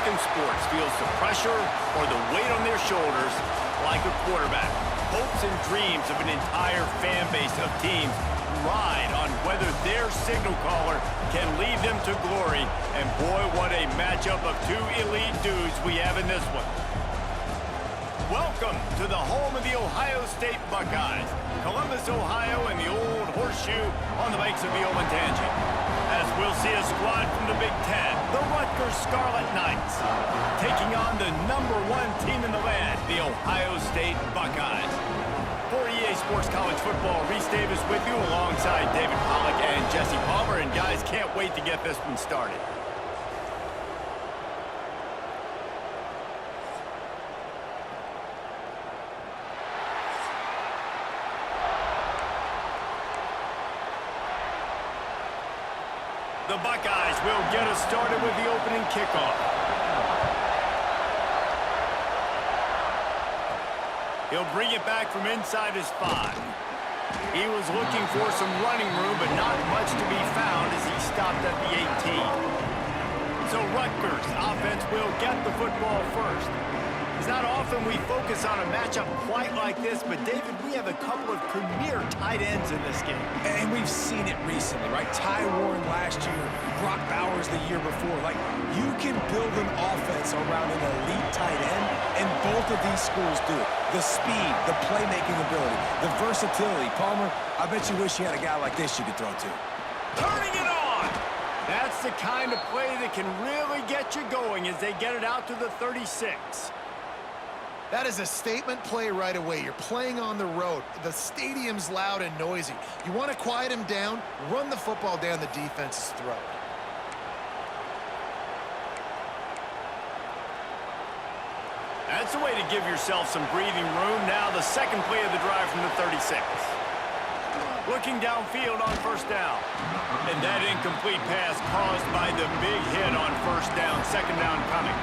in sports feels the pressure or the weight on their shoulders like a quarterback. Hopes and dreams of an entire fan base of teams ride on whether their signal caller can lead them to glory. And boy, what a matchup of two elite dudes we have in this one. Welcome to the home of the Ohio State Buckeyes, Columbus, Ohio, and the old horseshoe on the banks of the Olentangy. As we'll see a squad from the Big Ten, the Rutgers Scarlet Knights, taking on the #1 team in the land, the Ohio State Buckeyes. For EA Sports College Football, Reese Davis with you alongside David Pollack and Jesse Palmer. And guys, can't wait to get this one started. The Buckeyes will get us started with the opening kickoff. He'll bring it back from inside his 5. He was looking for some running room, but not much to be found as he stopped at the 18. So Rutgers offense will get the football first. It's not often we focus on a matchup quite like this, but David, we have a couple of premier tight ends in this game. And we've seen it recently, right? Ty Warren last year, Brock Bowers the year before. Like, you can build an offense around an elite tight end, and both of these schools do it. The speed, the playmaking ability, the versatility. Palmer, I bet you wish you had a guy like this you could throw to. Turning it on! That's the kind of play that can really get you going as they get it out to the 36. That is a statement play right away. You're playing on the road. The stadium's loud and noisy. You want to quiet him down, run the football down the defense's throat. That's a way to give yourself some breathing room. Now the second play of the drive from the 36. Looking downfield on first down. And that incomplete pass caused by the big hit on first down. Second down coming.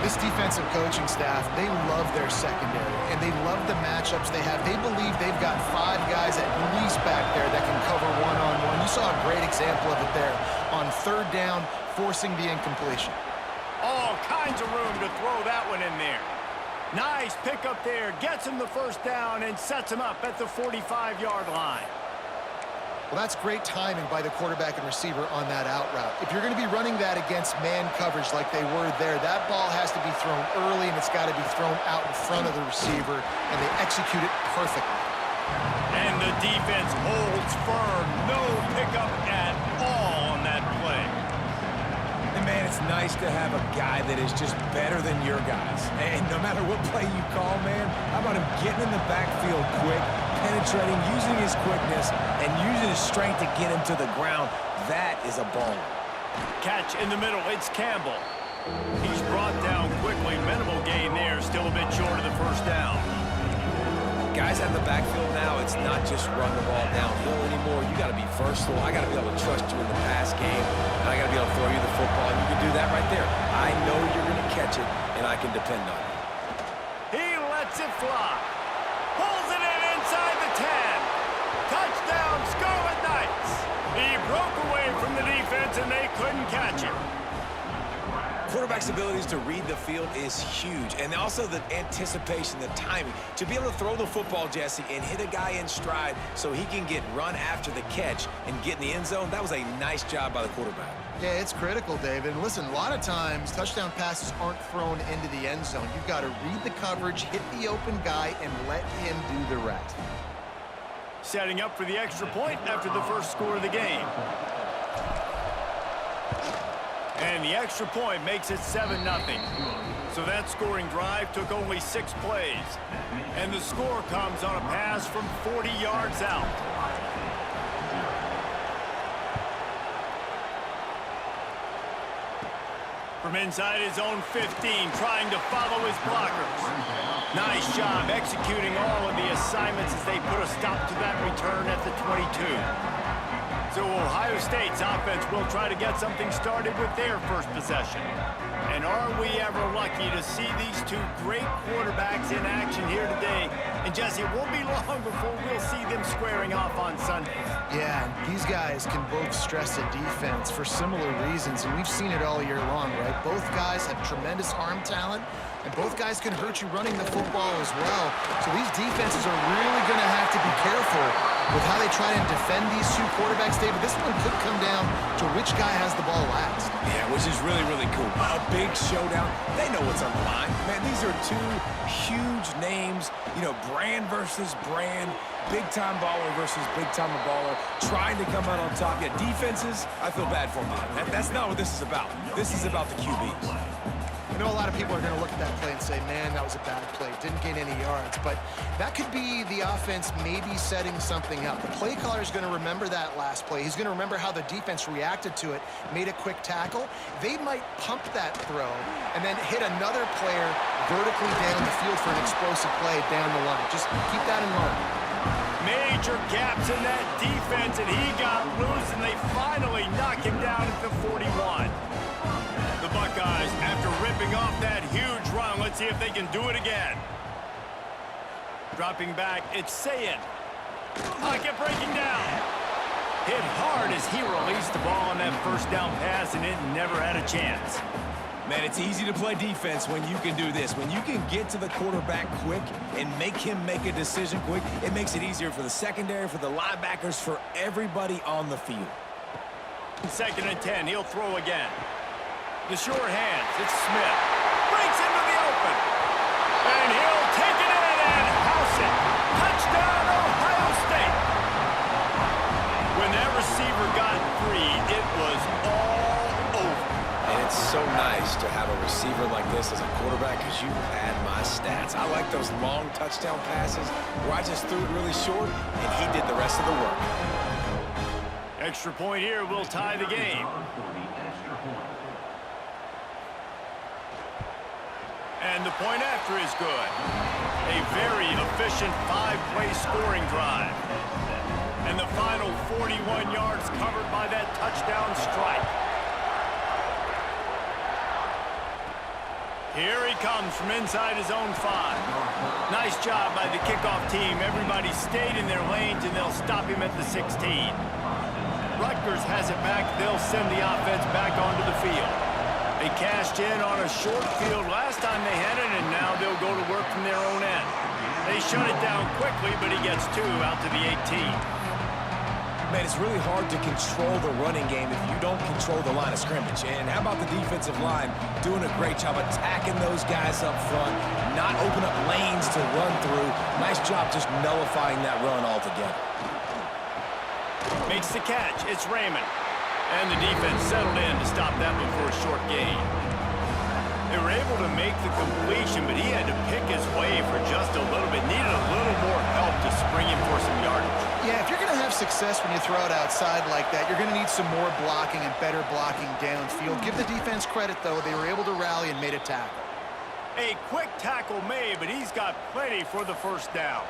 This defensive coaching staff, they love their secondary, and they love the matchups they have. They believe they've got 5 guys at least back there that can cover one-on-one. You saw a great example of it there on third down, forcing the incompletion. All kinds of room to throw that one in there. Nice pickup there, gets him the first down and sets him up at the 45-yard line. Well, that's great timing by the quarterback and receiver on that out route. If you're going to be running that against man coverage like they were there, that ball has to be thrown early, and it's got to be thrown out in front of the receiver, and they execute it perfectly. And the defense holds firm. No pickup at all on that play. And, man, it's nice to have a guy that is just better than your guys. And no matter what play you call, man, how about him getting in the backfield quick, penetrating, using his quickness, and using his strength to get him to the ground. That is a baller. Catch in the middle, it's Campbell. He's brought down quickly. Minimal gain there, still a bit short of the first down. Guys out in the backfield now, it's not just run the ball downhill anymore. You got to be versatile. I got to be able to trust you in the pass game, and I got to be able to throw you the football, and you can do that right there. I know you're going to catch it, and I can depend on it. He lets it fly. Pulls it in inside the 10. Touchdown, Scarlet Knights. He broke away from the defense, and they couldn't catch him. Quarterback's abilities to read the field is huge, and also the anticipation, the timing. To be able to throw the football, Jesse, and hit a guy in stride so he can get run after the catch and get in the end zone, that was a nice job by the quarterback. Yeah, it's critical, David. And listen, a lot of times touchdown passes aren't thrown into the end zone. You've got to read the coverage, hit the open guy, and let him do the rest. Setting up for the extra point after the first score of the game. And the extra point makes it 7-0. So that scoring drive took only 6 plays. And the score comes on a pass from 40 yards out. From inside his own 15, trying to follow his blockers. Nice job executing all of the assignments as they put a stop to that return at the 22. So Ohio State's offense will try to get something started with their first possession. And are we ever lucky to see these two great quarterbacks in action here today? And Jesse, it won't be long before we'll see them squaring off on Sundays. Yeah, and these guys can both stress a defense for similar reasons, and we've seen it all year long, right? Both guys have tremendous arm talent, and both guys can hurt you running the football as well. So these defenses are really going to have to be careful with how they try and defend these two quarterbacks, David. This one could come down to which guy has the ball last. Yeah, which is really, really cool. A big showdown. They know what's on the line. Man, these are two huge names, you know, brand versus brand, big-time baller versus big-time baller, trying to come out on top. Yeah, defenses, I feel bad for them. That's not what this is about. This is about the QBs. I know a lot of people are going to look at that play and say, man, that was a bad play. Didn't gain any yards. But that could be the offense maybe setting something up. The play caller is going to remember that last play. He's going to remember how the defense reacted to it, made a quick tackle. They might pump that throw and then hit another player vertically down the field for an explosive play down the line. Just keep that in mind. Major gaps in that defense, and he got loose, and they finally knock him down at the 41. The Buckeyes, after ripping off that huge run, let's see if they can do it again. Dropping back, it's Sayin. Pocket breaking down. Hit hard as he released the ball on that first down pass, and it never had a chance. Man, it's easy to play defense when you can do this. When you can get to the quarterback quick and make him make a decision quick, it makes it easier for the secondary, for the linebackers, for everybody on the field. 2nd and 10, he'll throw again. The short hands, it's Smith. Breaks into the open. And he'll take it in and house it. Touchdown, Ohio State. When that receiver got free, it was all over. And it's so nice to have a receiver like this as a quarterback because you had my stats. I like those long touchdown passes where I just threw it really short and he did the rest of the work. Extra point here will tie the game. And the point after is good. A very efficient 5-play scoring drive. And the final 41 yards covered by that touchdown strike. Here he comes from inside his own 5. Nice job by the kickoff team. Everybody stayed in their lanes, and they'll stop him at the 16. Rutgers has it back. They'll send the offense back onto the field. They cashed in on a short field last time they had it, and now they'll go to work from their own end. They shut it down quickly, but he gets 2 out to the 18. Man, it's really hard to control the running game if you don't control the line of scrimmage. And how about the defensive line doing a great job attacking those guys up front, not open up lanes to run through. Nice job just nullifying that run altogether. Makes the catch. It's Raymond. And the defense settled in to stop that one for a short gain. They were able to make the completion, but he had to pick his way for just a little bit. Needed a little more help to spring him for some yardage. Yeah, if you're going to have success when you throw it outside like that, you're going to need some more blocking and better blocking downfield. Give the defense credit, though. They were able to rally and made a tackle. A quick tackle made, but he's got plenty for the first down.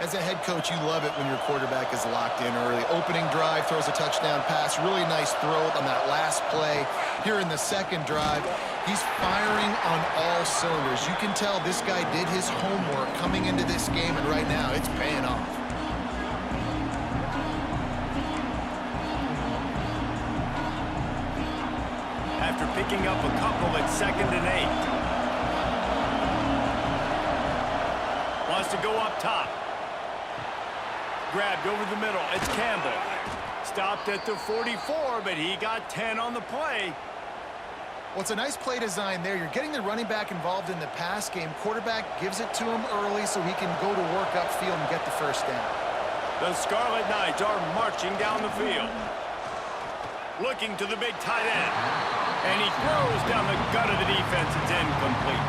As a head coach, you love it when your quarterback is locked in early. Opening drive, throws a touchdown pass. Really nice throw on that last play. Here in the second drive, he's firing on all cylinders. You can tell this guy did his homework coming into this game, and right now it's paying off. After picking up a couple at 2nd and 8. Wants to go up top. Grabbed over the middle. It's Campbell. Stopped at the 44, but he got 10 on the play. Well, it's a nice play design there. You're getting the running back involved in the pass game. Quarterback gives it to him early so he can go to work upfield and get the first down. The Scarlet Knights are marching down the field. Looking to the big tight end. And he throws down the gut of the defense. It's incomplete.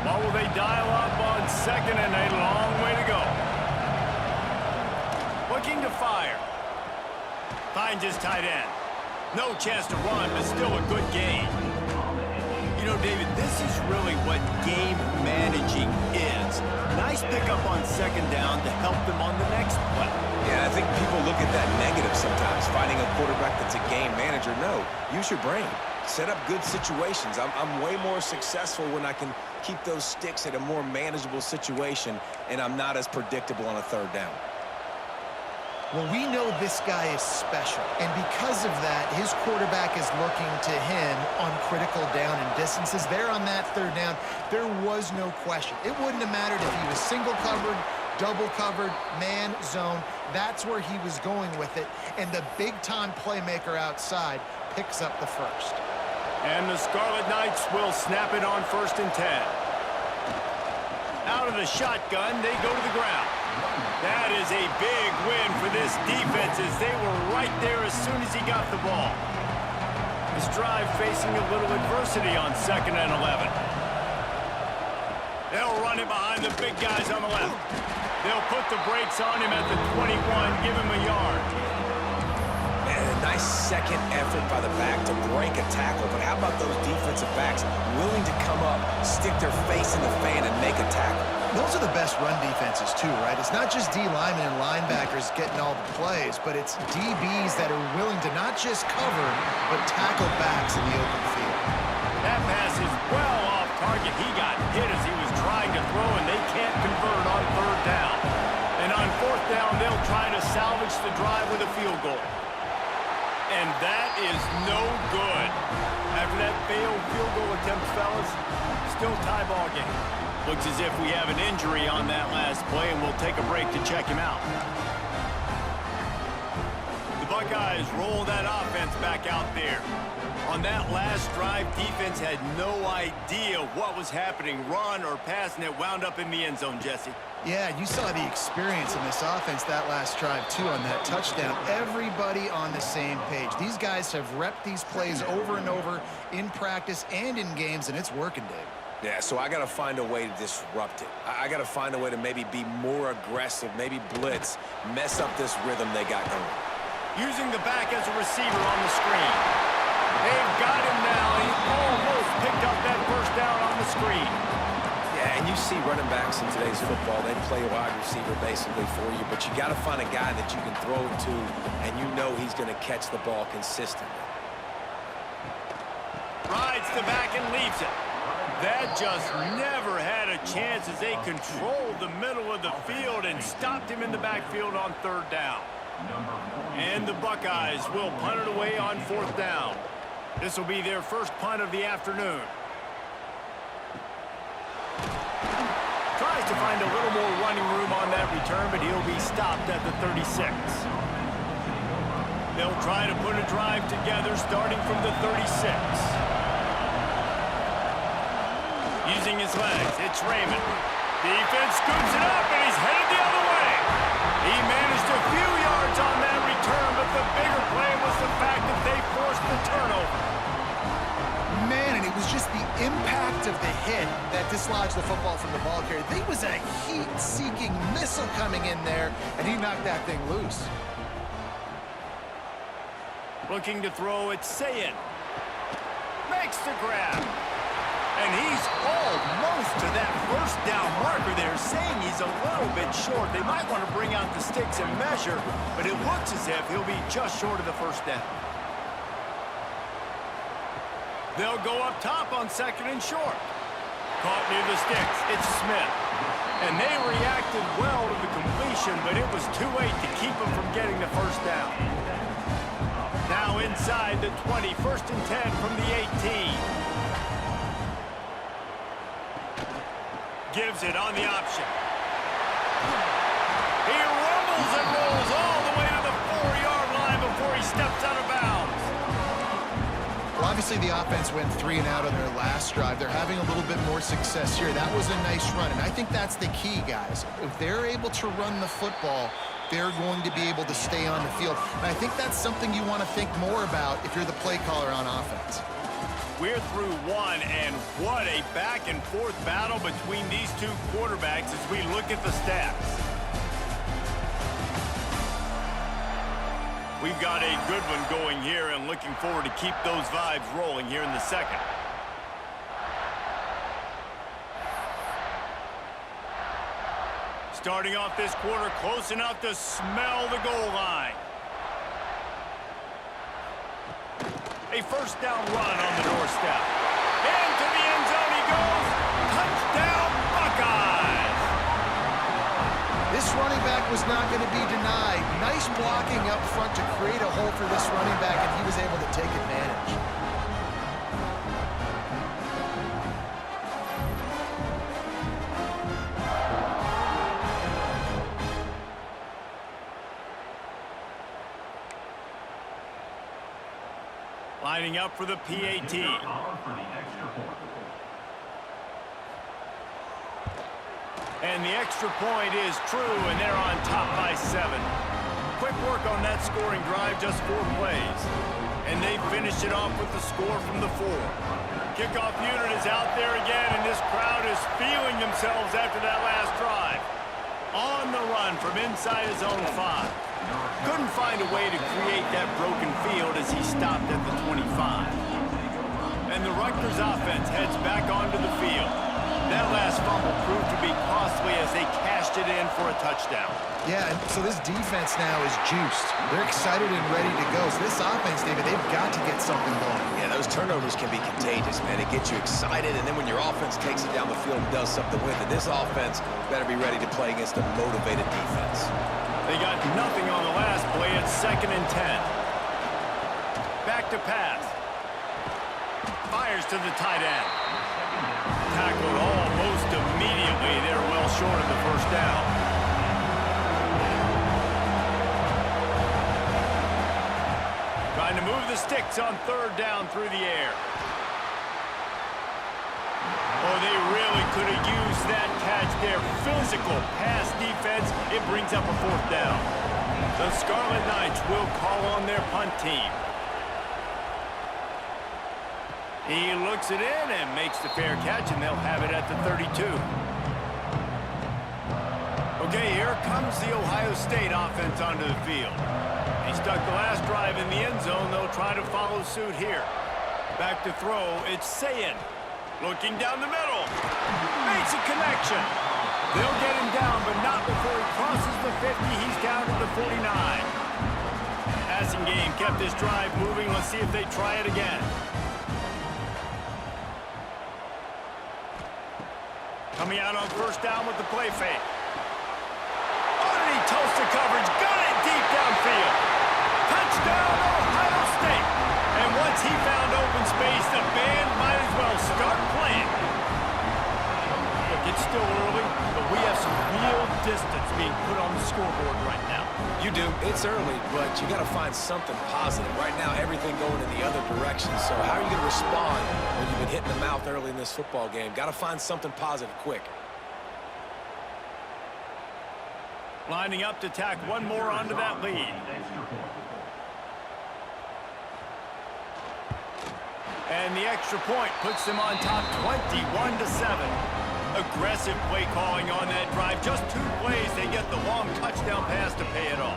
What will they dial up on 2nd and 8? Long way to go. Looking to fire. Finds his tight end. No chance to run, but still a good gain. You know, David, this is really what game managing is. Nice pickup on second down to help them on the next play. Yeah, I think people look at that negative sometimes, finding a quarterback that's a game manager. No, use your brain. Set up good situations. I'm way more successful when I can keep those sticks at a more manageable situation, and I'm not as predictable on a third down. Well, we know this guy is special, and because of that, his quarterback is looking to him on critical down and distances. There on that third down, there was no question. It wouldn't have mattered if he was single covered, double covered, man, zone. That's where he was going with it, and the big-time playmaker outside picks up the first. And the Scarlet Knights will snap it on 1st and 10. Out of the shotgun, they go to the ground. That is a big win for this defense as they were right there as soon as he got the ball. This drive facing a little adversity on 2nd and 11. They'll run it behind the big guys on the left. They'll put the brakes on him at the 21, give him a yard. And a nice second effort by the back to break a tackle. But how about those defensive backs willing to come up, stick their face in the fan, and make a tackle? Those are the best run defenses, too, right? It's not just D linemen and linebackers getting all the plays, but it's DBs that are willing to not just cover, but tackle backs in the open field. That pass is well off target. He got hit as he was trying to throw, and they can't convert on 3rd down. And on 4th down, they'll try to salvage the drive with a field goal. And that is no good. After that failed field goal attempt, fellas, still tie ball game. Looks as if we have an injury on that last play, and we'll take a break to check him out. The Buckeyes roll that offense back out there. On that last drive, defense had no idea what was happening, run or pass, and it wound up in the end zone, Jesse. Yeah, you saw the experience in this offense that last drive, too, on that touchdown. Everybody on the same page. These guys have repped these plays over and over in practice and in games, and it's working, Dave. Yeah, so I got to find a way to disrupt it. I got to find a way to maybe be more aggressive, maybe blitz, mess up this rhythm they got going. Using the back as a receiver on the screen. They've got him now. He almost picked up that 1st down on the screen. Yeah, and you see running backs in today's football, they play wide receiver basically for you, but you got to find a guy that you can throw it to, and you know he's going to catch the ball consistently. Rides the back and leaves it. That just never had a chance as they controlled the middle of the field and stopped him in the backfield on 3rd down. And the Buckeyes will punt it away on 4th down. This will be their first punt of the afternoon. Tries to find a little more running room on that return, but he'll be stopped at the 36. They'll try to put a drive together starting from the 36. Using his legs, it's Raymond. Defense scoops it up, and he's headed the other way. He managed a few yards on that return, but the bigger play was the fact that they forced the turnover. Man, and it was just the impact of the hit that dislodged the football from the ball carrier. There was a heat-seeking missile coming in there, and he knocked that thing loose. Looking to throw, it's Sayin. Makes the grab. And he's almost to that 1st down marker there, saying he's a little bit short. They might want to bring out the sticks and measure, but it looks as if he'll be just short of the 1st down. They'll go up top on 2nd and short. Caught near the sticks, it's Smith. And they reacted well to the completion, but it was too late to keep him from getting the 1st down. Now inside the 20, 1st and 10 from the 18. Gives it on the option. He rumbles and rolls all the way to the 4-yard line before he steps out of bounds. Well, obviously the offense went 3 and out on their last drive. They're having a little bit more success here. That was a nice run, and I think that's the key, guys. If they're able to run the football, they're going to be able to stay on the field. And I think that's something you want to think more about if you're the play caller on offense. We're through one, and what a back-and-forth battle between these two quarterbacks as we look at the stats. We've got a good one going here and looking forward to keep those vibes rolling here in the second. starting off this quarter close enough to smell the goal line. A first down run on the doorstep. Into the end zone he goes. Touchdown, Buckeyes! This running back was not going to be denied. Nice blocking up front to create a hole for this running back, and he was able to take advantage. Lining up for the PAT. And the extra point is true, and they're on top by 7. Quick work on that scoring drive, just 4 plays. And they finish it off with the score from the 4. Kickoff unit is out there again, and this crowd is feeling themselves after that last drive. On the run from inside his own 5. Couldn't find a way to create that broken field as he stopped at the 25. And the Rutgers offense heads back onto the field. That last fumble proved to be costly as they cashed it in for a touchdown. Yeah, and so this defense now is juiced. They're excited and ready to go. So this offense, David, they've got to get something going. Yeah, those turnovers can be contagious, man. It gets you excited, and then when your offense takes it down the field and does something with it, this offense better be ready to play against a motivated defense. They got nothing on the last play. It's 2nd and 10. Back to pass. Fires to the tight end. Tackled almost immediately. They're well short of the first down. Trying to move the sticks on 3rd down through the air. Oh, they really could have used that catch there. Physical pass defense. It brings up a 4th down. The Scarlet Knights will call on their punt team. He looks it in and makes the fair catch, and they'll have it at the 32. Okay, here comes the Ohio State offense onto the field. He stuck the last drive in the end zone. They'll try to follow suit here. Back to throw. It's Sayin. Looking down the middle. Makes a connection. They'll get him down, but not before he crosses the 50. He's down to the 49. Passing game kept this drive moving. Let's see if they try it again. Coming out on 1st down with the play fake. Underneath toasted coverage. Got it deep downfield. Touchdown, Ohio State. And once he found open space, the band might as well start playing. Look, it's still early, but we have some real distance being put on the scoreboard right now. You do. It's early, but you got to find something positive. Right now, everything going in the other direction. So how are you going to respond when you've been hitting the mouth early in this football game? Got to find something positive quick. Lining up to tack one more onto that lead. And the extra point puts them on top 21-7. Aggressive play calling on that drive. Just 2 plays, they get the long touchdown pass to pay it off.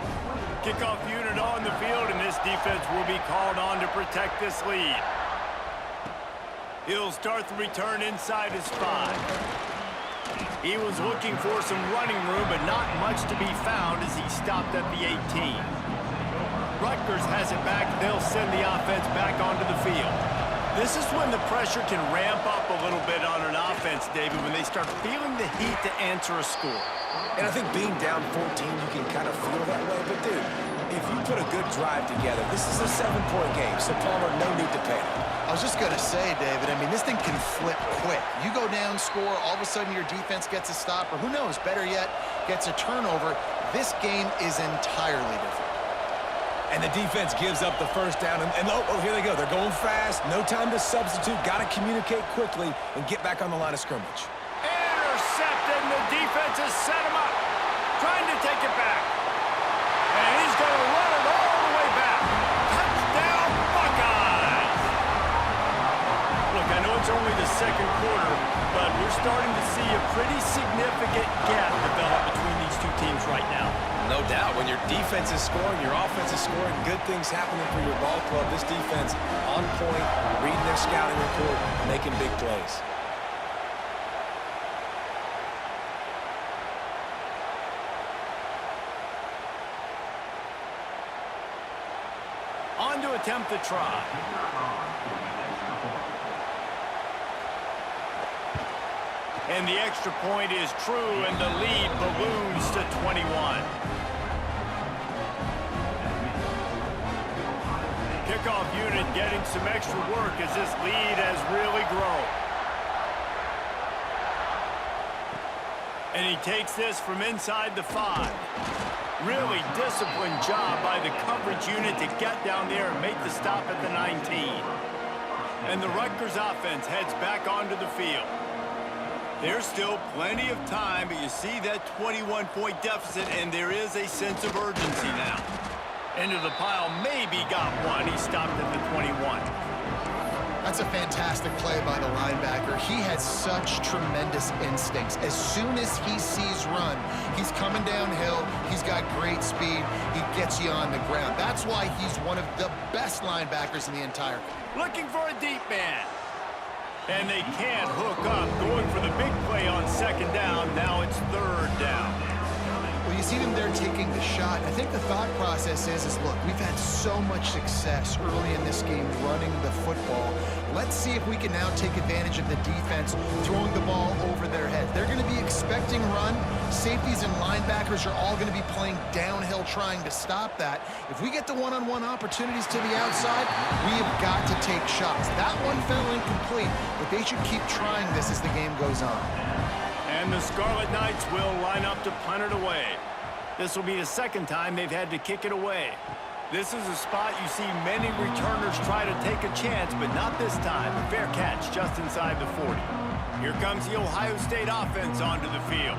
Kickoff unit on the field, and this defense will be called on to protect this lead. He'll start the return inside his 5. He was looking for some running room, but not much to be found as he stopped at the 18. Rutgers has it back. They'll send the offense back onto the field. This is when the pressure can ramp up a little bit on an offense, David, when they start feeling the heat to answer a score. And I think being down 14, you can kind of feel that way. But, dude, if you put a good drive together, this is a 7-point game, so Palmer, no need to panic. I was just going to say, David, I mean, this thing can flip quick. You go down, score, all of a sudden your defense gets a stop, or who knows, better yet, gets a turnover. This game is entirely different. And the defense gives up the 1st down. And oh, here they go. They're going fast. No time to substitute. Got to communicate quickly and get back on the line of scrimmage. Intercepted, and the defense has set him up. Trying to take it back. And he's going to run it all the way back. Touchdown, Buckeyes! Look, I know it's only the 2nd quarter, but we're starting to see a pretty significant gap develop between these 2 teams right now. No doubt. When your defense is scoring, your offense is scoring, good things happening for your ball club. This defense on point, reading their scouting report, making big plays. On to attempt the try. And the extra point is true, and the lead balloons to 21. Kickoff unit getting some extra work as this lead has really grown. And he takes this from inside the 5. Really disciplined job by the coverage unit to get down there and make the stop at the 19. And the Rutgers offense heads back onto the field. There's still plenty of time, but you see that 21-point deficit, and there is a sense of urgency now. Into the pile, maybe got one. He stopped at the 21. That's a fantastic play by the linebacker. He has such tremendous instincts. As soon as he sees run, he's coming downhill. He's got great speed. He gets you on the ground. That's why he's one of the best linebackers in the entire league. Looking for a deep man. And they can't hook up. Going for the big play on second down. Now it's third down. Well, you see them there taking the shot. I think the thought process is look, we've had so much success early in this game running the football. Let's see if we can now take advantage of the defense throwing the ball over their heads. They're going to be expecting run. Safeties and linebackers are all going to be playing downhill trying to stop that. If we get the one-on-one opportunities to the outside, we have got to take shots. That one fell incomplete, but they should keep trying this as the game goes on. And the Scarlet Knights will line up to punt it away. This will be the second time they've had to kick it away. This is a spot you see many returners try to take a chance, but not this time. A fair catch just inside the 40. Here comes the Ohio State offense onto the field.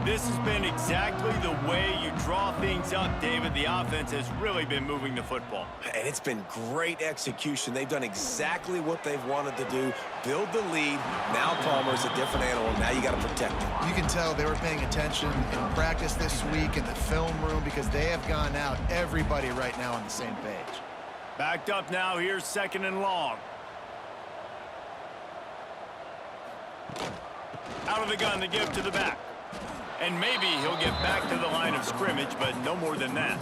This has been exactly the way you draw things up, David. The offense has really been moving the football. And it's been great execution. They've done exactly what they've wanted to do. Build the lead. Now Palmer's a different animal. Now you got to protect him. You can tell they were paying attention in practice this week in the film room because they have gone out, everybody right now on the same page. Backed up now. Here's second and long. Out of the gun to give to the back. And maybe he'll get back to the line of scrimmage, but no more than that.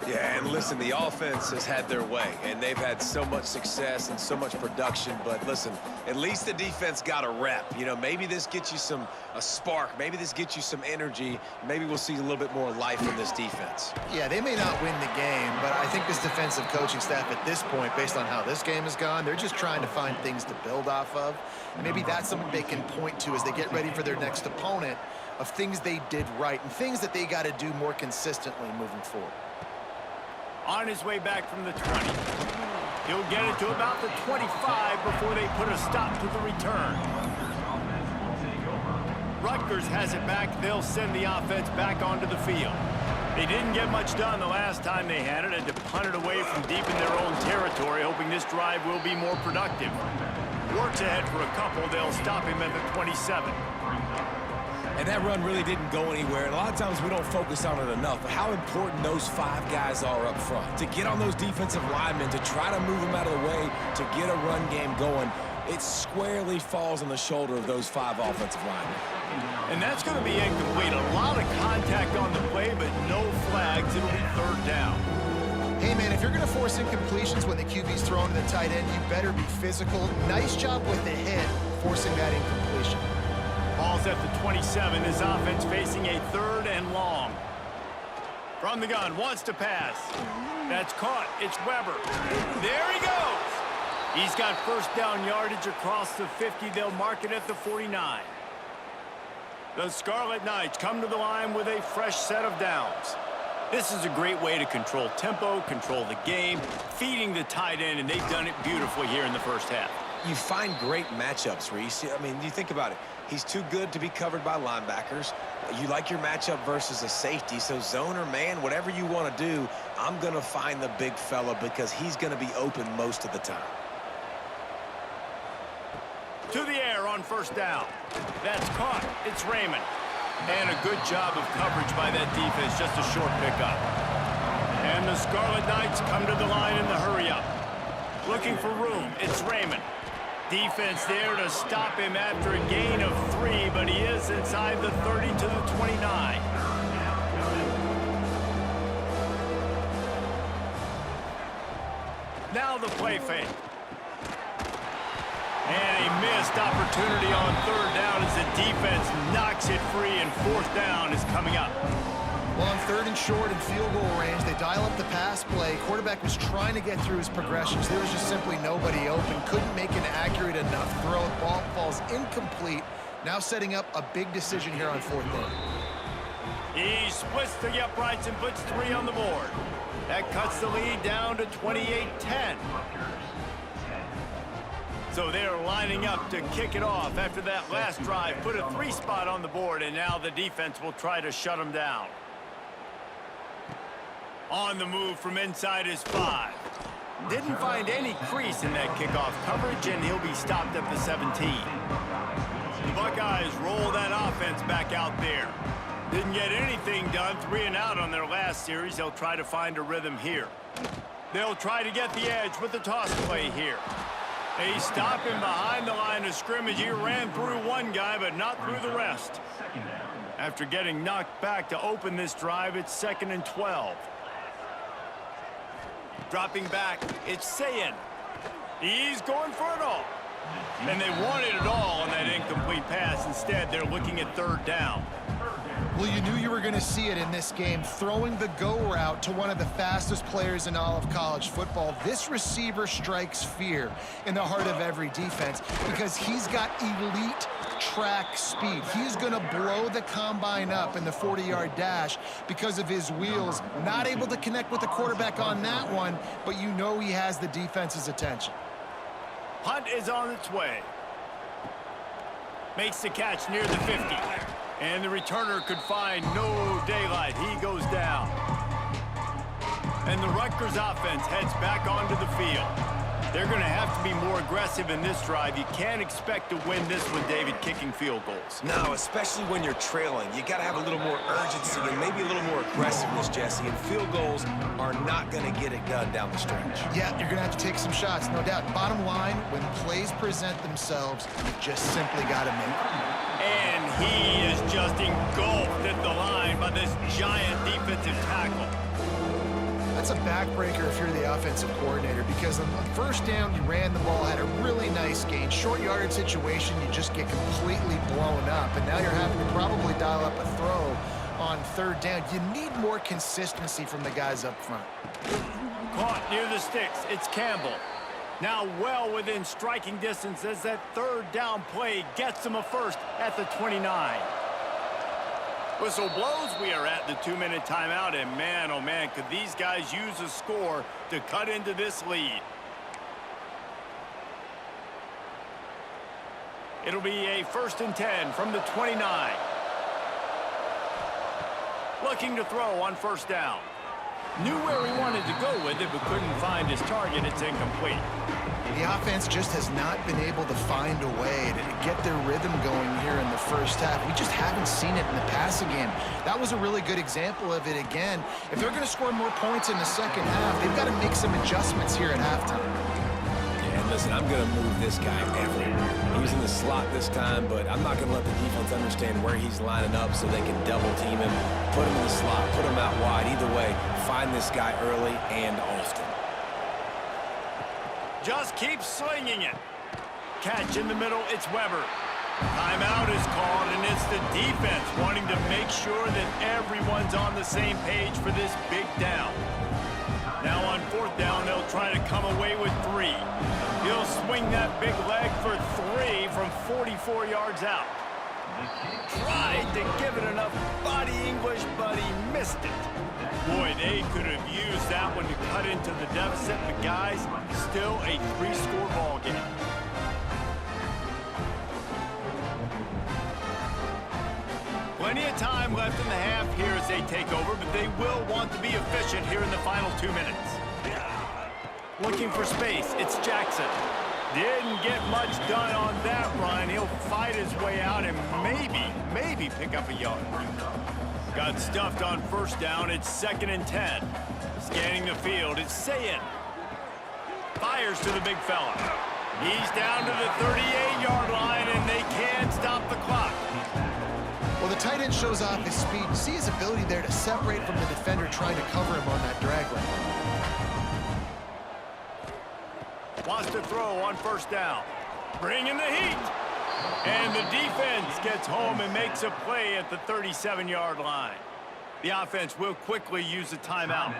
Yeah, and listen, the offense has had their way, and they've had so much success and so much production. But listen, at least the defense got a rep. You know, maybe this gets you a spark. Maybe this gets you some energy. Maybe we'll see a little bit more life in this defense. Yeah, they may not win the game, but I think this defensive coaching staff at this point, based on how this game has gone, they're just trying to find things to build off of. And maybe that's something they can point to as they get ready for their next opponent, of things they did right and things that they got to do more consistently moving forward. On his way back from the 20. He'll get it to about the 25 before they put a stop to the return. Rutgers has it back. They'll send the offense back onto the field. They didn't get much done the last time they had it. Had to punt it away from deep in their own territory, hoping this drive will be more productive. Works ahead for a couple. They'll stop him at the 27. And that run really didn't go anywhere. And a lot of times we don't focus on it enough, but how important those 5 guys are up front. To get on those defensive linemen, to try to move them out of the way, to get a run game going, it squarely falls on the shoulder of those 5 offensive linemen. And that's going to be incomplete. A lot of contact on the play, but no flags. It'll be third down. Hey, man, if you're going to force incompletions when the QB's throwing to the tight end, you better be physical. Nice job with the hit, forcing that incompletion. Ball's at the 27. His offense facing a third and long. From the gun, wants to pass. That's caught. It's Weber. There he goes. He's got first down yardage across the 50. They'll mark it at the 49. The Scarlet Knights come to the line with a fresh set of downs. This is a great way to control tempo, control the game, feeding the tight end, and they've done it beautifully here in the first half. You find great matchups, Reese. I mean, you think about it. He's too good to be covered by linebackers. You like your matchup versus a safety, so zone or man, whatever you want to do, I'm going to find the big fella because he's going to be open most of the time. To the air on first down. That's caught. It's Raymond. And a good job of coverage by that defense, just a short pickup. And the Scarlet Knights come to the line in the hurry-up. Looking for room. It's Raymond. Defense there to stop him after a gain of 3, but he is inside the 30 to the 29. Now the play fake. And a missed opportunity on third down as the defense knocks it free, and fourth down is coming up. Well, on third and short and field goal range, they dial up the pass play. Quarterback was trying to get through his progressions. There was just simply nobody open. Couldn't make an accurate enough throw. Ball falls incomplete. Now setting up a big decision here on fourth down. He splits the uprights and puts 3 on the board. That cuts the lead down to 28-10. So they're lining up to kick it off after that last drive. Put a 3 spot on the board, and now the defense will try to shut them down. On the move from inside his 5. Didn't find any crease in that kickoff coverage, and he'll be stopped at the 17. The Buckeyes roll that offense back out there. Didn't get anything done, 3 and out on their last series. They'll try to find a rhythm here. They'll try to get the edge with the toss play here. They stop him behind the line of scrimmage. He ran through one guy, but not through the rest. After getting knocked back to open this drive, it's 2nd and 12. Dropping back, it's Sayin. He's going for it all. And they wanted it all on that incomplete pass. Instead, they're looking at third down. Well, you knew you were going to see it in this game, throwing the go route to one of the fastest players in all of college football. This receiver strikes fear in the heart of every defense because he's got elite track speed. He's going to blow the combine up in the 40-yard dash because of his wheels. Not able to connect with the quarterback on that one, but you know he has the defense's attention. Punt is on its way. Makes the catch near the 50. And the returner could find no daylight. He goes down. And the Rutgers offense heads back onto the field. They're going to have to be more aggressive in this drive. You can't expect to win this one, David, kicking field goals. No, especially when you're trailing. You got to have a little more urgency and maybe a little more aggressiveness, Jesse. And field goals are not going to get it done down the stretch. Yeah, you're going to have to take some shots, no doubt. Bottom line, when plays present themselves, you just simply got to make them. And he is just engulfed at the line by this giant defensive tackle. That's a backbreaker if you're the offensive coordinator, because on first down, you ran the ball, had a really nice gain. Short yardage situation, you just get completely blown up, and now you're having to probably dial up a throw on third down. You need more consistency from the guys up front. Caught near the sticks. It's Campbell. Now well within striking distance as that third down play gets him a first at the 29. Whistle blows. We are at the 2-minute timeout, and man, oh man, could these guys use a score to cut into this lead. It'll be a 1st and 10 from the 29. Looking to throw on first down. Knew where he wanted to go with it, but couldn't find his target. It's incomplete. The offense just has not been able to find a way to get their rhythm going here in the first half. We just haven't seen it in the passing game. That was a really good example of it again. If they're going to score more points in the second half, they've got to make some adjustments here at halftime. Yeah, and listen, I'm going to move this guy everywhere. He was in the slot this time, but I'm not going to let the defense understand where he's lining up so they can double team him, put him in the slot, put him out wide. Either way, find this guy early and often. Just keep slinging it. Catch in the middle, it's Weber. Timeout is called, and it's the defense wanting to make sure that everyone's on the same page for this big down. Now on fourth down, they'll try to come away with 3. He'll swing that big leg for 3 from 44 yards out. Tried to give it enough body English, but he missed it. Boy, they could have used that one to cut into the deficit, but guys, still a 3-score ball game. Plenty of time left in the half here as they take over, but they will want to be efficient here in the final 2 minutes. Looking for space, it's Jackson. Didn't get much done on that run. He'll fight his way out and maybe pick up a yard. Got stuffed on first down. It's 2nd and 10. Scanning the field, it's Sayin. Fires to the big fella. He's down to the 38-yard line, and they can't stop the clock. Well, the tight end shows off his speed. You see his ability there to separate from the defender trying to cover him on that drag route. Wants to throw on first down. Bringing the heat. And the defense gets home and makes a play at the 37-yard line. The offense will quickly use a timeout.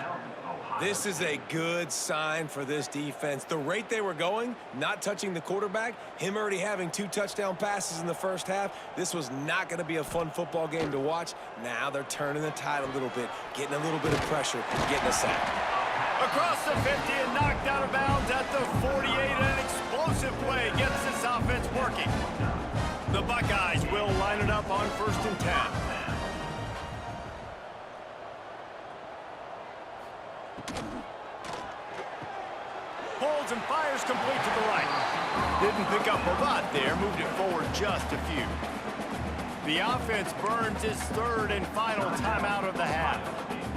This is a good sign for this defense. The rate they were going, not touching the quarterback, him already having 2 touchdown passes in the first half, this was not going to be a fun football game to watch. Now they're turning the tide a little bit, getting a little bit of pressure, getting a sack. Across the 50 and knocked out of bounds at the 48. An explosive play gets this offense working. The Buckeyes will line it up on 1st and 10. Pulls and fires complete to the right. Didn't pick up a lot there, moved it forward just a few. The offense burns its 3rd and final timeout of the half.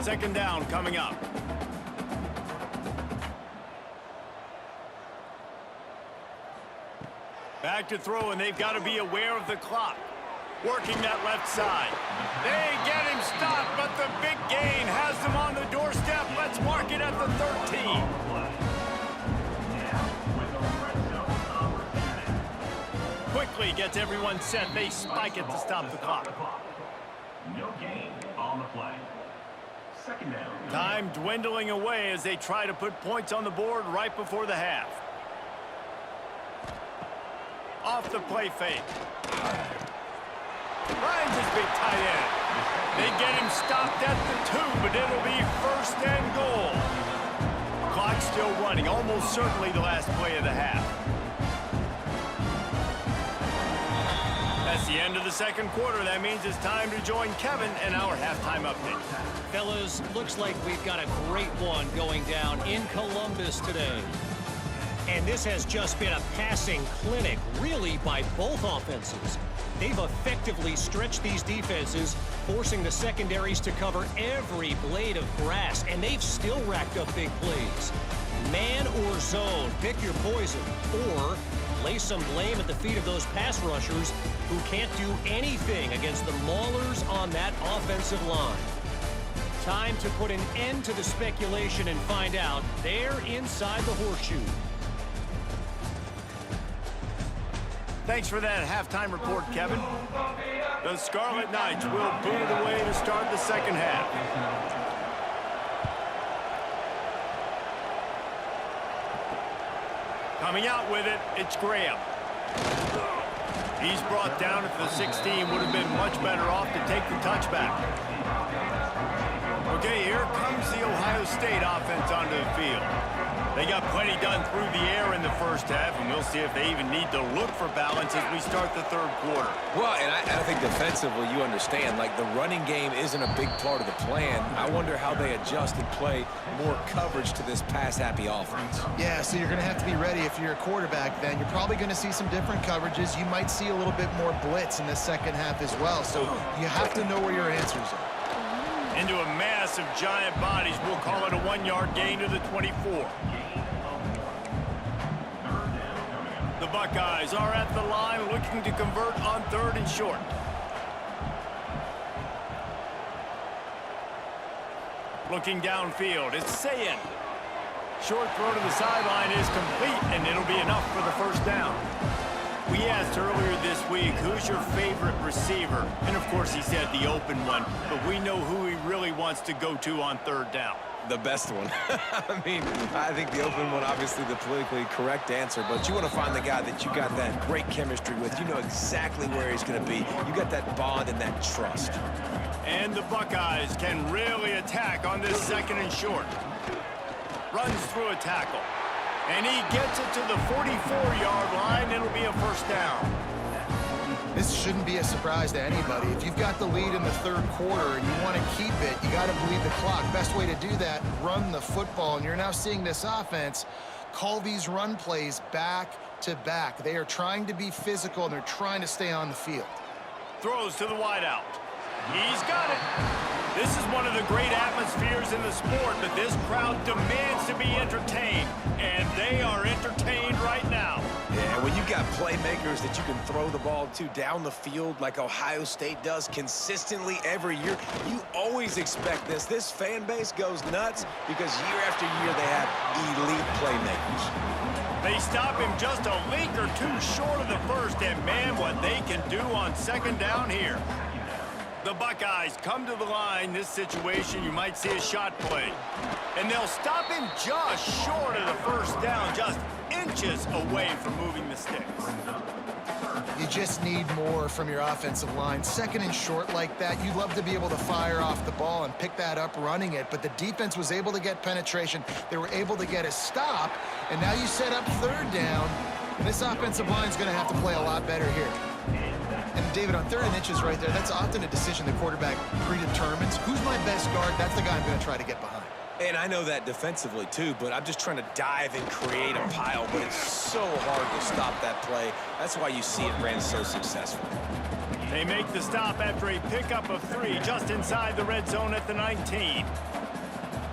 2nd down coming up. Back to throw, and they've got to be aware of the clock. Working that left side. They get him stopped, but the big gain has them on the doorstep. Let's mark it at the 13. Quickly gets everyone set. They spike it to stop the clock. No gain on the play. 2nd down. Time dwindling away as they try to put points on the board right before the half. Off the play fake. Finds his big tight end. They get him stopped at the 2, but it'll be 1st and goal. Clock still running, almost certainly the last play of the half. That's the end of the 2nd quarter. That means it's time to join Kevin in our halftime update. Fellas, looks like we've got a great one going down in Columbus today. And this has just been a passing clinic, really, by both offenses. They've effectively stretched these defenses, forcing the secondaries to cover every blade of grass, and they've still racked up big plays. Man or zone, pick your poison, or lay some blame at the feet of those pass rushers who can't do anything against the maulers on that offensive line. Time to put an end to the speculation and find out. They're inside the horseshoe. Thanks for that halftime report, Kevin. The Scarlet Knights will boot it away to start the 2nd half. Coming out with it, it's Graham. He's brought down at the 16, would have been much better off to take the touchback. Okay, here comes the Ohio State offense onto the field. They got plenty done through the air in the first half, and we'll see if they even need to look for balance as we start the 3rd quarter. Well, and I think defensively, you understand, like the running game isn't a big part of the plan. I wonder how they adjust and play more coverage to this pass-happy offense. Yeah, so you're going to have to be ready if you're a quarterback then. You're probably going to see some different coverages. You might see a little bit more blitz in the 2nd half as well, so you have to know where your answers are. Into a mass of giant bodies. We'll call it a 1-yard gain to the 24. The Buckeyes are at the line looking to convert on 3rd and short. Looking downfield, it's Sayin. Short throw to the sideline is complete, and it'll be enough for the 1st down. We asked earlier this week, who's your favorite receiver? And of course he said the open one, but we know who he really wants to go to on 3rd down. The best one. I mean, I think the open one, obviously the politically correct answer, but you want to find the guy that you got that great chemistry with. You know exactly where he's going to be. You got that bond and that trust. And the Buckeyes can really attack on this 2nd and short. Runs through a tackle. And he gets it to the 44-yard line. It'll be a 1st down. This shouldn't be a surprise to anybody. If you've got the lead in the 3rd quarter and you want to keep it, you got to bleed the clock. Best way to do that, run the football. And you're now seeing this offense call these run plays back to back. They are trying to be physical, and they're trying to stay on the field. Throws to the wideout. He's got it. This is one of the great atmospheres in the sport, but this crowd demands to be entertained, and they are entertained right now. Yeah, And when you've got playmakers that you can throw the ball to down the field like Ohio State does consistently every year, you always expect this. This fan base goes nuts because year after year they have elite playmakers. They stop him just a link or two short of the first, and man, what they can do on second down here. The Buckeyes come to the line. This situation, you might see a shot play. And they'll stop him just short of the first down, just inches away from moving the sticks. You just need more from your offensive line. Second and short like that, you'd love to be able to fire off the ball and pick that up running it, but the defense was able to get penetration. They were able to get a stop, and now you set up third down, and this offensive line is going to have to play a lot better here. And David, on 3rd and inches right there, that's often a decision the quarterback predetermines. Who's my best guard? That's the guy I'm going to try to get behind. And I know that defensively too, but I'm just trying to dive and create a pile, but it's so hard to stop that play. That's why you see it ran so successful. They make the stop after a pickup of 3 just inside the red zone at the 19.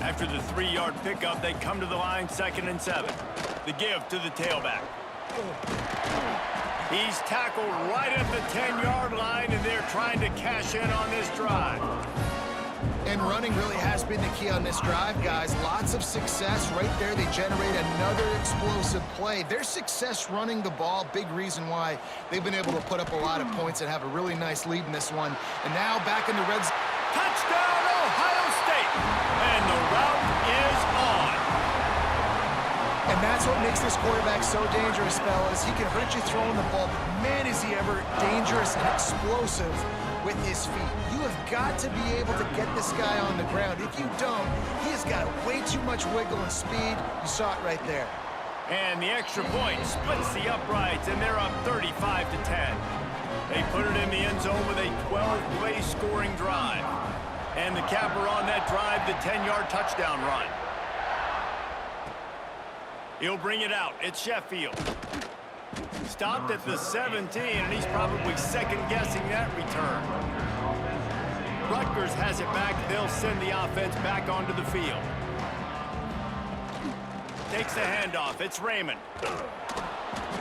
After the 3-yard pickup, they come to the line 2nd and 7. The give to the tailback. He's tackled right at the 10-yard line, and they're trying to cash in on this drive. And running really has been the key on this drive, guys. Lots of success right there. They generate another explosive play. Their success running the ball, big reason why they've been able to put up a lot of points and have a really nice lead in this one. And now back in the red zone. Touchdown, Ohio State! And the route is on. And that's what makes this quarterback so dangerous, fellas. He can hurt you throwing the ball, but man, is he ever dangerous and explosive with his feet. You have got to be able to get this guy on the ground. If you don't, he has got way too much wiggle and speed. You saw it right there. And the extra point splits the uprights, and they're up 35-10. They put it in the end zone with a 12-play scoring drive. And the capper on that drive, the 10-yard touchdown run. He'll bring it out. It's Sheffield. Stopped at the 17, and he's probably second-guessing that return. Rutgers has it back. They'll send the offense back onto the field. Takes the handoff. It's Raymond.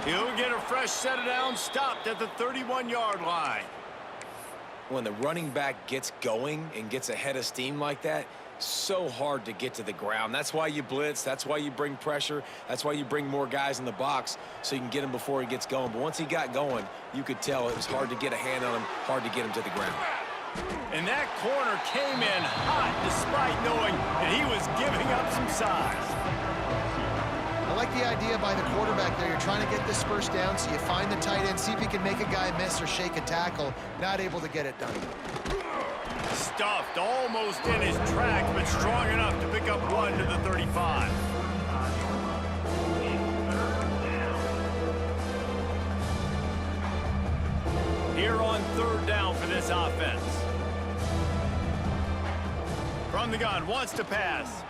He'll get a fresh set of downs. Stopped at the 31-yard line. When the running back gets going and gets ahead of steam like that, so hard to get to the ground. That's why you blitz. That's why you bring pressure. That's why you bring more guys in the box so you can get him before he gets going. But once he got going, you could tell it was hard to get a hand on him, hard to get him to the ground. And that corner came in hot despite knowing that he was giving up some size. I like the idea by the quarterback there. You're trying to get this first down, so you find the tight end, see if he can make a guy miss or shake a tackle. Not able to get it done. Stuffed almost in his tracks, but strong enough to pick up 1 to the 35. Here on 3rd down for this offense. From the gun, wants to pass.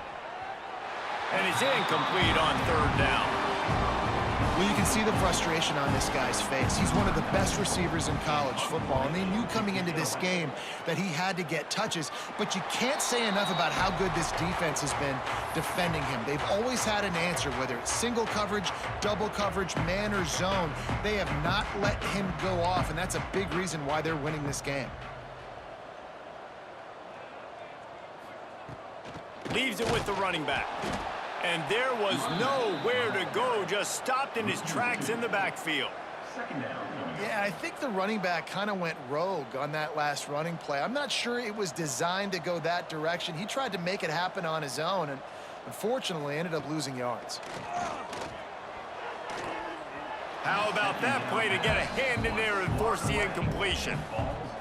And he's incomplete on 3rd down. Well, you can see the frustration on this guy's face. He's one of the best receivers in college football, and they knew coming into this game that he had to get touches, but you can't say enough about how good this defense has been defending him. They've always had an answer, whether it's single coverage, double coverage, man or zone. They have not let him go off, and that's a big reason why they're winning this game. Leaves it with the running back. And there was nowhere to go, just stopped in his tracks in the backfield. Yeah, I think the running back kind of went rogue on that last running play. I'm not sure it was designed to go that direction. He tried to make it happen on his own and unfortunately ended up losing yards. How about that play to get a hand in there and force the incompletion?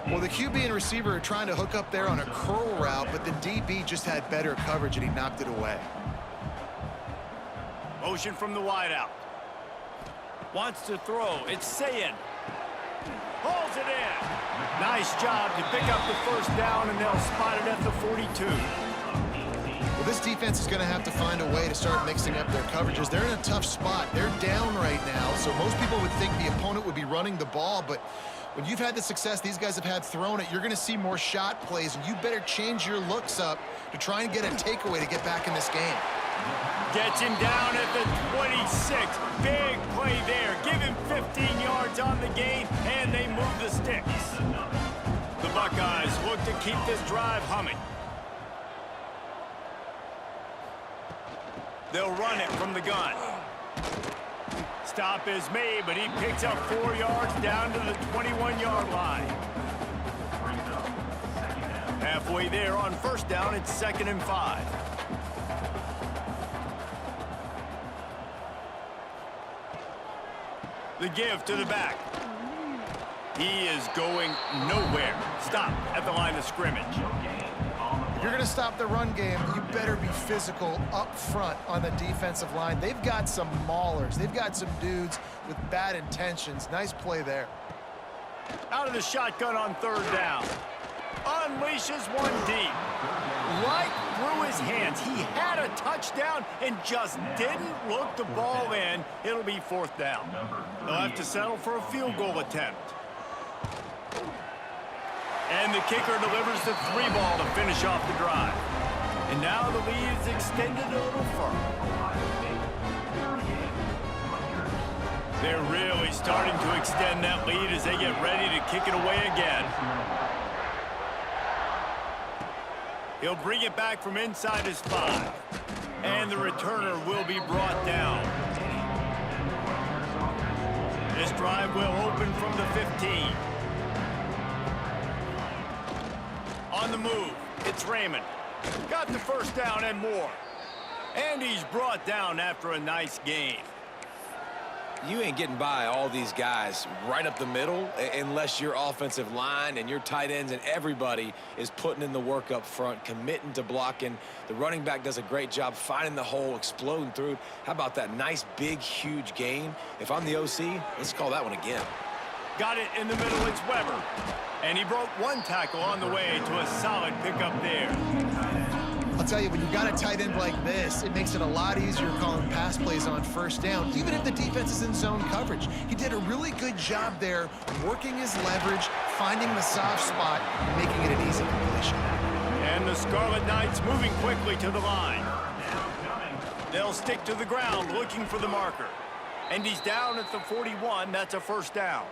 Well, the QB and receiver are trying to hook up there on a curl route, but the DB just had better coverage and he knocked it away. Motion from the wideout. Wants to throw. It's Sayin. Hauls it in. Nice job to pick up the first down, and they'll spot it at the 42. Well, this defense is going to have to find a way to start mixing up their coverages. They're in a tough spot. They're down right now, so most people would think the opponent would be running the ball, but when you've had the success these guys have had throwing it, you're going to see more shot plays, and you better change your looks up to try and get a takeaway to get back in this game. Gets him down at the 26. Big play there. Give him 15 yards on the gain, and they move the sticks. The Buckeyes look to keep this drive humming. They'll run it from the gun. Stop is made, but he picks up 4 yards down to the 21-yard line. Halfway there on first down, it's 2nd and 5. The give to the back. He is going nowhere. Stop at the line of scrimmage. If you're going to stop the run game, you better be physical up front on the defensive line. They've got some maulers. They've got some dudes with bad intentions. Nice play there. Out of the shotgun on 3rd down. Unleashes one deep. Right through his hands. He had a touchdown and just didn't look the ball in. It'll be 4th down. They'll have to settle for a field goal attempt. And the kicker delivers the 3-ball to finish off the drive. And now the lead is extended a little further. They're really starting to extend that lead as they get ready to kick it away again. He'll bring it back from inside his 5. And the returner will be brought down. This drive will open from the 15. On the move, it's Raymond. Got the first down and more. And he's brought down after a nice gain. You ain't getting by all these guys right up the middle unless your offensive line and your tight ends and everybody is putting in the work up front, committing to blocking. The running back does a great job finding the hole, exploding through. How about that nice, big, huge gain? If I'm the OC, let's call that one again. Got it in the middle, it's Weber. And he broke one tackle on the way to a solid pickup there. I'll tell you, when you've got a tight end like this, it makes it a lot easier calling pass plays on first down, even if the defense is in zone coverage. He did a really good job there, working his leverage, finding the soft spot, and making it an easy completion. And the Scarlet Knights moving quickly to the line. They'll stick to the ground looking for the marker. And he's down at the 41. That's a first down.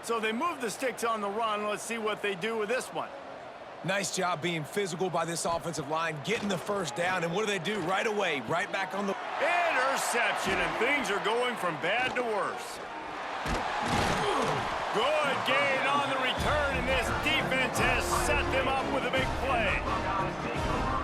So they move the sticks on the run. Let's see what they do with this one. Nice job being physical by this offensive line, getting the first down, and what do? Right away, right back on the... Interception, and things are going from bad to worse. Good gain on the return, and this defense has set them up with a big play.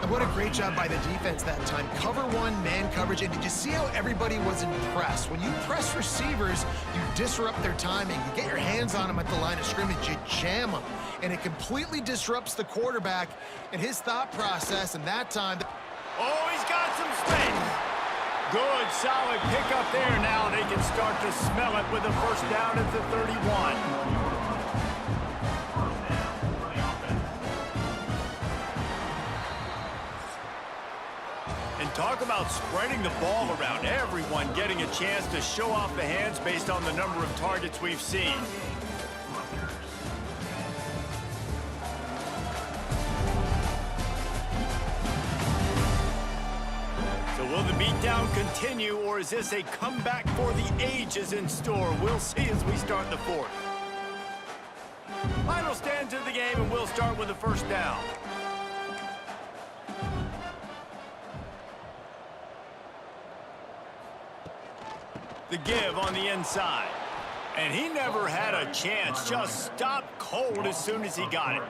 And what a great job by the defense that time. Cover one, man coverage, and did you see how everybody was impressed? When you press receivers, you disrupt their timing. You get your hands on them at the line of scrimmage, you jam them, and it completely disrupts the quarterback and his thought process, and that time... Oh, he's got some space. Good, solid pickup there. Now they can start to smell it with the first down at the 31. Talk about spreading the ball around. Everyone getting a chance to show off the hands based on the number of targets we've seen. So will the beatdown continue, or is this a comeback for the ages in store? We'll see as we start the 4th. Final stands of the game, and we'll start with the first down. The give on the inside. And he never had a chance. Just stopped cold as soon as he got it.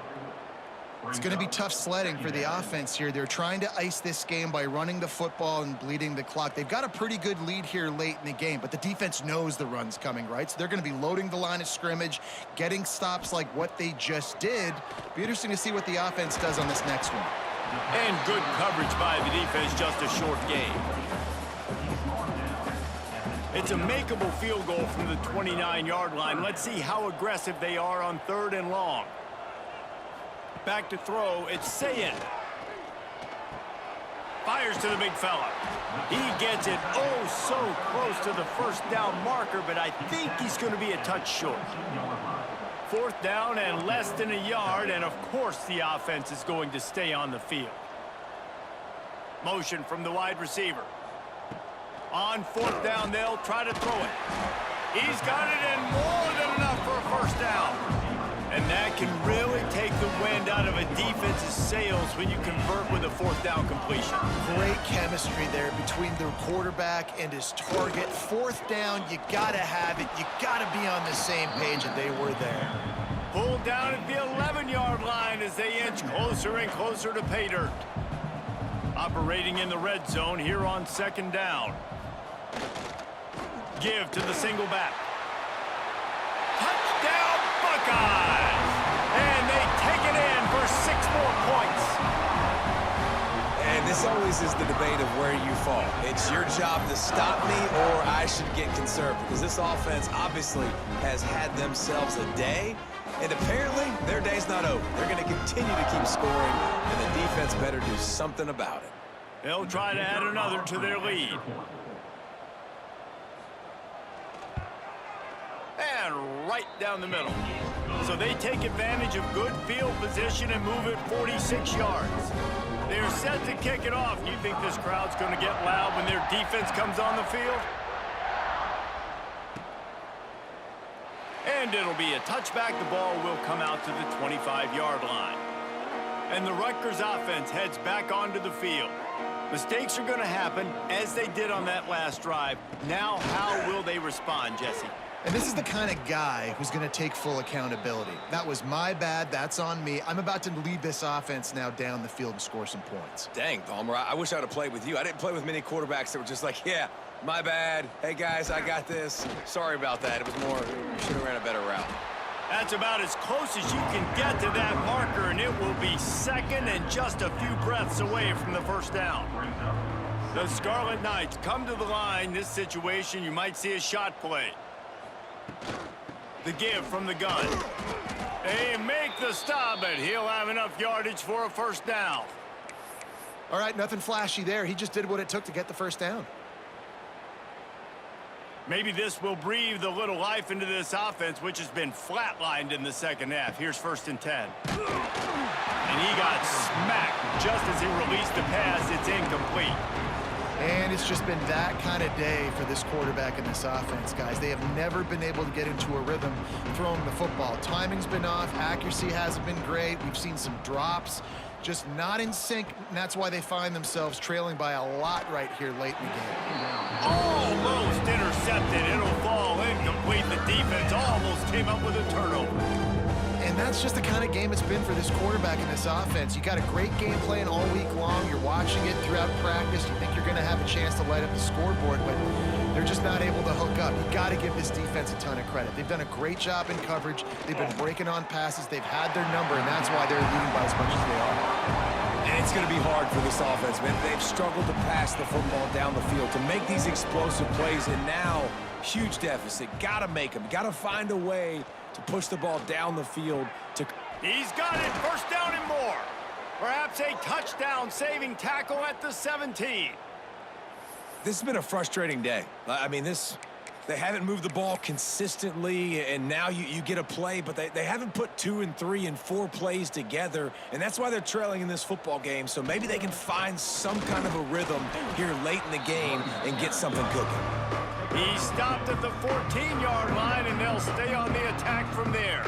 It's going to be tough sledding for the offense here. They're trying to ice this game by running the football and bleeding the clock. They've got a pretty good lead here late in the game, but the defense knows the run's coming, right? So they're going to be loading the line of scrimmage, getting stops like what they just did. Be interesting to see what the offense does on this next one. And good coverage by the defense, just a short gain. It's a makeable field goal from the 29-yard line. Let's see how aggressive they are on 3rd and long. Back to throw, it's Sayin. Fires to the big fella. He gets it oh so close to the first down marker, but I think he's going to be a touch short. 4th down and less than a yard, and of course the offense is going to stay on the field. Motion from the wide receiver. On fourth down, they'll try to throw it. He's got it in more than enough for a first down. And that can really take the wind out of a defense's sails when you convert with a fourth down completion. Great chemistry there between the quarterback and his target. Fourth down, you gotta have it. You gotta be on the same page, and they were there. Pulled down at the 11-yard line as they inch closer and closer to pay dirt. Operating in the red zone here on second down. Give to the single back. Touchdown, Buckeyes! And they take it in for 6 more points. And this always is the debate of where you fall. It's your job to stop me, or I should get conserved, because this offense obviously has had themselves a day, and apparently their day's not over. They're going to continue to keep scoring, and the defense better do something about it. They'll try to add another to their lead. And right down the middle. So they take advantage of good field position and move it 46 yards. They're set to kick it off. You think this crowd's going to get loud when their defense comes on the field? And it'll be a touchback. The ball will come out to the 25-yard line. And the Rutgers offense heads back onto the field. Mistakes are going to happen, as they did on that last drive. Now, how will they respond, Jesse? And this is the kind of guy who's going to take full accountability. That was my bad. That's on me. I'm about to lead this offense now down the field and score some points. Dang, Palmer, I wish I would have played with you. I didn't play with many quarterbacks that were just like, yeah, my bad. Hey, guys, I got this. Sorry about that. It was more, should have ran a better route. That's about as close as you can get to that marker, and it will be second and just a few breaths away from the first down. The Scarlet Knights come to the line. This situation, you might see a shot play. The give from the gun. They make the stop, but he'll have enough yardage for a first down. All right, nothing flashy there. He just did what it took to get the first down. Maybe this will breathe a little life into this offense, which has been flatlined in the second half. Here's 1st and 10. And he got smacked just as he released the pass. It's incomplete. And it's just been that kind of day for this quarterback and this offense, guys. They have never been able to get into a rhythm throwing the football. Timing's been off. Accuracy hasn't been great. We've seen some drops. Just not in sync, and that's why they find themselves trailing by a lot right here late in the game. Almost intercepted. It'll fall incomplete. The defense almost came up with a turnover. And that's just the kind of game it's been for this quarterback and this offense. You got a great game plan all week long. You're watching it throughout practice. You think you're going to have a chance to light up the scoreboard, but they're just not able to hook up. You got to give this defense a ton of credit. They've done a great job in coverage. They've been breaking on passes. They've had their number, and that's why they're leading by as much as they are. And it's going to be hard for this offense, man. They've struggled to pass the football down the field, to make these explosive plays, and now, huge deficit. Got to make them. Got to find a way to push the ball down the field. He's got it. First down and more. Perhaps a touchdown-saving tackle at the 17. This has been a frustrating day. I mean, they haven't moved the ball consistently, and now you get a play, but they haven't put 2 and 3 and 4 plays together, and that's why they're trailing in this football game. So maybe they can find some kind of a rhythm here late in the game and get something cooking. He stopped at the 14-yard line, and they'll stay on the attack from there.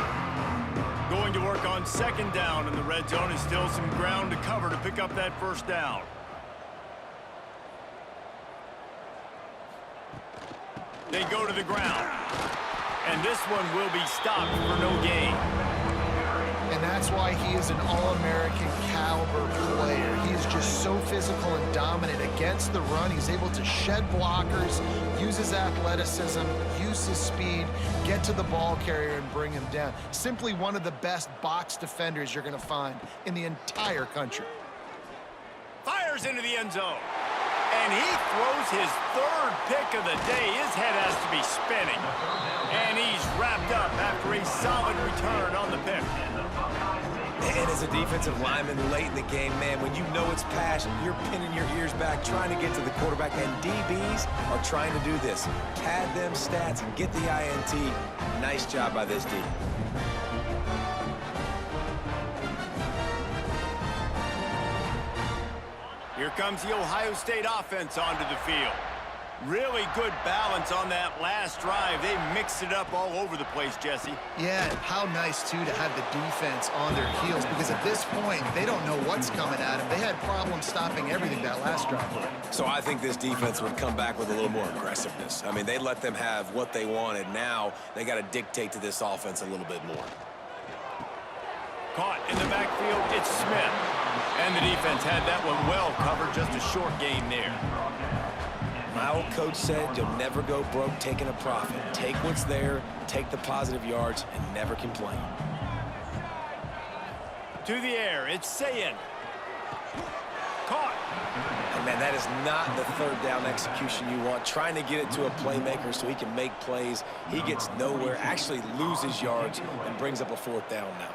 Going to work on second down, and the red zone is still some ground to cover to pick up that first down. They go to the ground, and this one will be stopped for no gain. And that's why he is an All-American caliber player. He is just so physical and dominant against the run. He's able to shed blockers, use his athleticism, use his speed, get to the ball carrier and bring him down. Simply one of the best box defenders you're going to find in the entire country. Fires into the end zone. And he throws his 3rd pick of the day. His head has to be spinning. And he's wrapped up after a solid return on the pick. And as a defensive lineman late in the game, man, when you know it's passion, you're pinning your ears back, trying to get to the quarterback, and DBs are trying to do this. Pad them stats and get the INT. Nice job by this D. Here comes the Ohio State offense onto the field. Really good balance on that last drive. They mixed it up all over the place, Jesse. Yeah, and how nice, too, to have the defense on their heels, because at this point, they don't know what's coming at them. They had problems stopping everything that last drive. So I think this defense would come back with a little more aggressiveness. I mean, they let them have what they wanted. Now they got to dictate to this offense a little bit more. Caught in the backfield, it's Smith. And the defense had that one well covered, just a short gain there. My old coach said you'll never go broke taking a profit. Take what's there, take the positive yards, and never complain. To the air, it's Sayin. Caught. And man, that is not the third down execution you want. Trying to get it to a playmaker so he can make plays. He gets nowhere, actually loses yards, and brings up a fourth down now.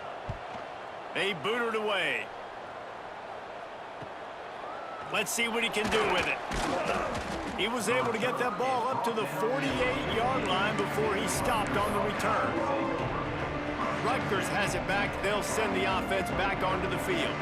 They boot it away. Let's see what he can do with it. He was able to get that ball up to the 48-yard line before he stopped on the return. Rutgers has it back. They'll send the offense back onto the field.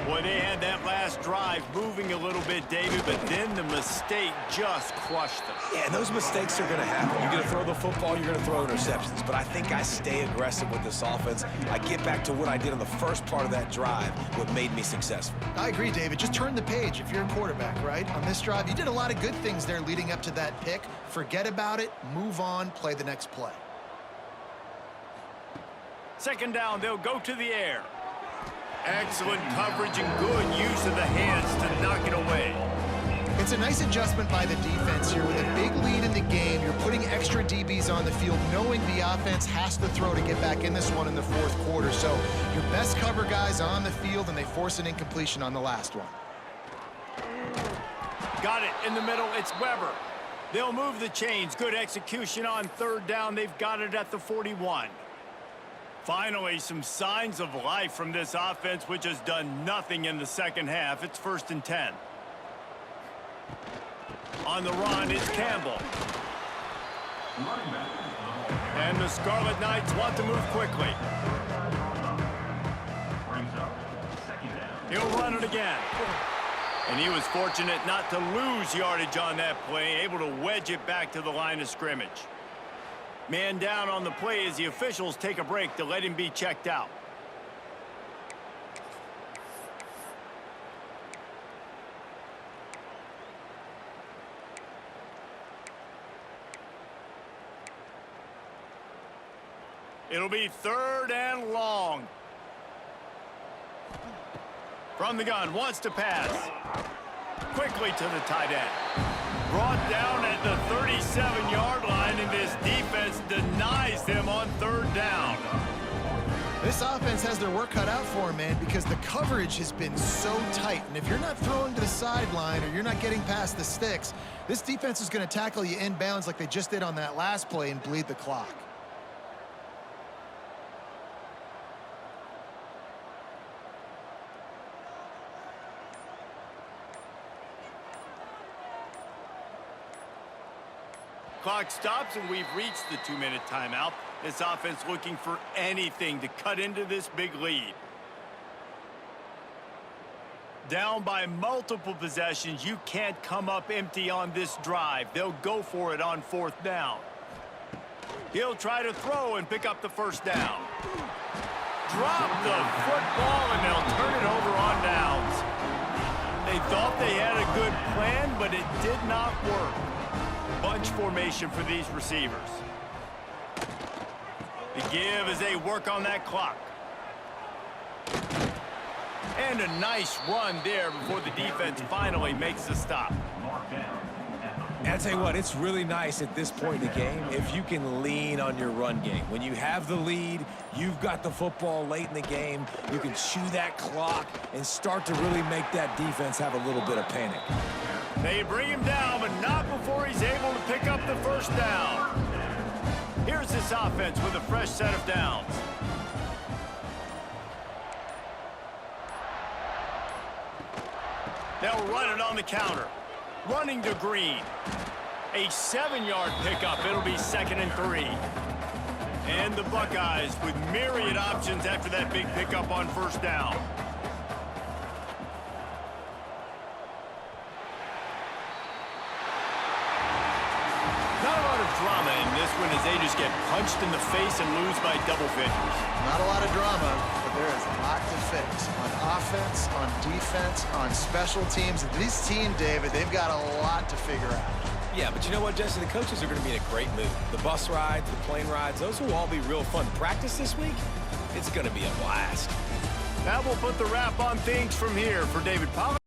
Boy, they had that last drive moving a little bit, David, but then the mistake just crushed them. Yeah, and those mistakes are going to happen. You're going to throw the football, you're going to throw interceptions. But I think I stay aggressive with this offense. I get back to what I did on the first part of that drive, what made me successful. I agree, David. Just turn the page if you're a quarterback, right? On this drive, you did a lot of good things there leading up to that pick. Forget about it, move on, play the next play. Second down, they'll go to the air. Excellent coverage and good use of the hands to knock it away. It's a nice adjustment by the defense here. With a big lead in the game, you're putting extra DBs on the field, knowing the offense has to throw to get back in this one in the fourth quarter. So your best cover guys on the field, and they force an incompletion on the last one. Got it in the middle. It's Weber. They'll move the chains. Good execution on third down. They've got it at the 41. Finally, some signs of life from this offense, which has done nothing in the second half. It's 1st and 10. On the run, it's Campbell. And the Scarlet Knights want to move quickly. He'll run it again. And he was fortunate not to lose yardage on that play, able to wedge it back to the line of scrimmage. Man down on the play as the officials take a break to let him be checked out. It'll be 3rd and long. From the gun, wants to pass. Quickly to the tight end. Brought down at the 37-yard line, and this defense denies them on 3rd down. This offense has their work cut out for them, man, because the coverage has been so tight. And if you're not throwing to the sideline or you're not getting past the sticks, this defense is going to tackle you inbounds like they just did on that last play and bleed the clock. Clock stops, and we've reached the 2-minute timeout. This offense looking for anything to cut into this big lead. Down by multiple possessions, you can't come up empty on this drive. They'll go for it on 4th down. He'll try to throw and pick up the 1st down. Drop the football, and they'll turn it over on downs. They thought they had a good plan, but it did not work. Bunch formation for these receivers. The give as they work on that clock. And a nice run there before the defense finally makes the stop. And I'll tell you what, it's really nice at this point in the game if you can lean on your run game. When you have the lead, you've got the football late in the game, you can chew that clock and start to really make that defense have a little bit of panic. They bring him down, but not before he's able to pick up the 1st down. Here's this offense with a fresh set of downs. They'll run it on the counter. Running to Green. A 7-yard pickup. It'll be 2nd and 3. And the Buckeyes with myriad options after that big pickup on 1st down. drama in this one as they just get punched in the face and lose by double figures. Not a lot of drama, but there is a lot to fix on offense, on defense, on special teams. This team, David, they've got a lot to figure out. Yeah, but you know what, Jesse? The coaches are going to be in a great mood. The bus rides, the plane rides, those will all be real fun. Practice this week, it's going to be a blast. That will put the wrap on things from here for David Pollack.